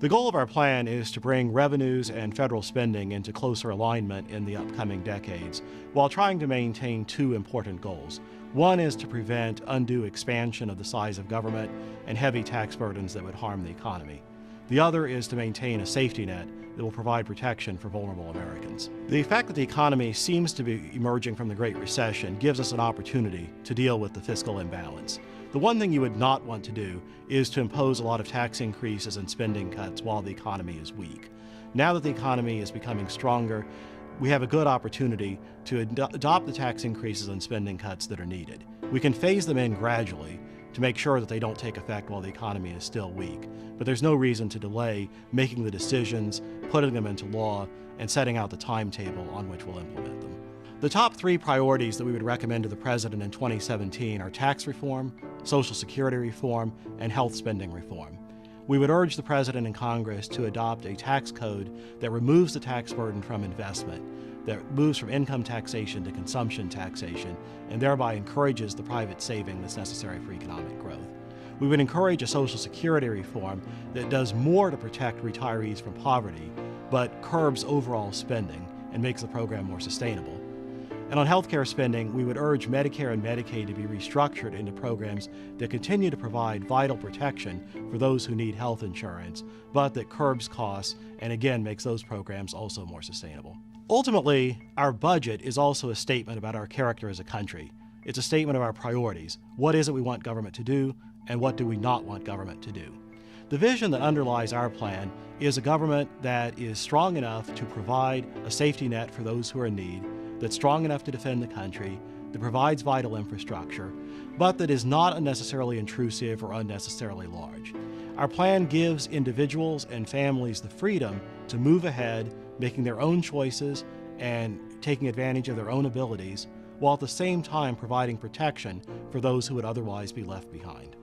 The goal of our plan is to bring revenues and federal spending into closer alignment in the upcoming decades, while trying to maintain two important goals. One is to prevent undue expansion of the size of government and heavy tax burdens that would harm the economy. The other is to maintain a safety net that will provide protection for vulnerable Americans. The fact that the economy seems to be emerging from the Great Recession gives us an opportunity to deal with the fiscal imbalance. The one thing you would not want to do is to impose a lot of tax increases and spending cuts while the economy is weak. Now that the economy is becoming stronger, we have a good opportunity to adopt the tax increases and spending cuts that are needed. We can phase them in gradually to make sure that they don't take effect while the economy is still weak. But there's no reason to delay making the decisions, putting them into law, and setting out the timetable on which we'll implement them. The top three priorities that we would recommend to the President in 2017 are tax reform, Social Security reform, and health spending reform. We would urge the President and Congress to adopt a tax code that removes the tax burden from investment, that moves from income taxation to consumption taxation, and thereby encourages the private saving that's necessary for economic growth. We would encourage a Social Security reform that does more to protect retirees from poverty, but curbs overall spending and makes the program more sustainable. And on healthcare spending, we would urge Medicare and Medicaid to be restructured into programs that continue to provide vital protection for those who need health insurance, but that curbs costs and again makes those programs also more sustainable. Ultimately, our budget is also a statement about our character as a country. It's a statement of our priorities. What is it we want government to do, and what do we not want government to do? The vision that underlies our plan is a government that is strong enough to provide a safety net for those who are in need, that's strong enough to defend the country, that provides vital infrastructure, but that is not unnecessarily intrusive or unnecessarily large. Our plan gives individuals and families the freedom to move ahead, making their own choices and taking advantage of their own abilities, while at the same time providing protection for those who would otherwise be left behind.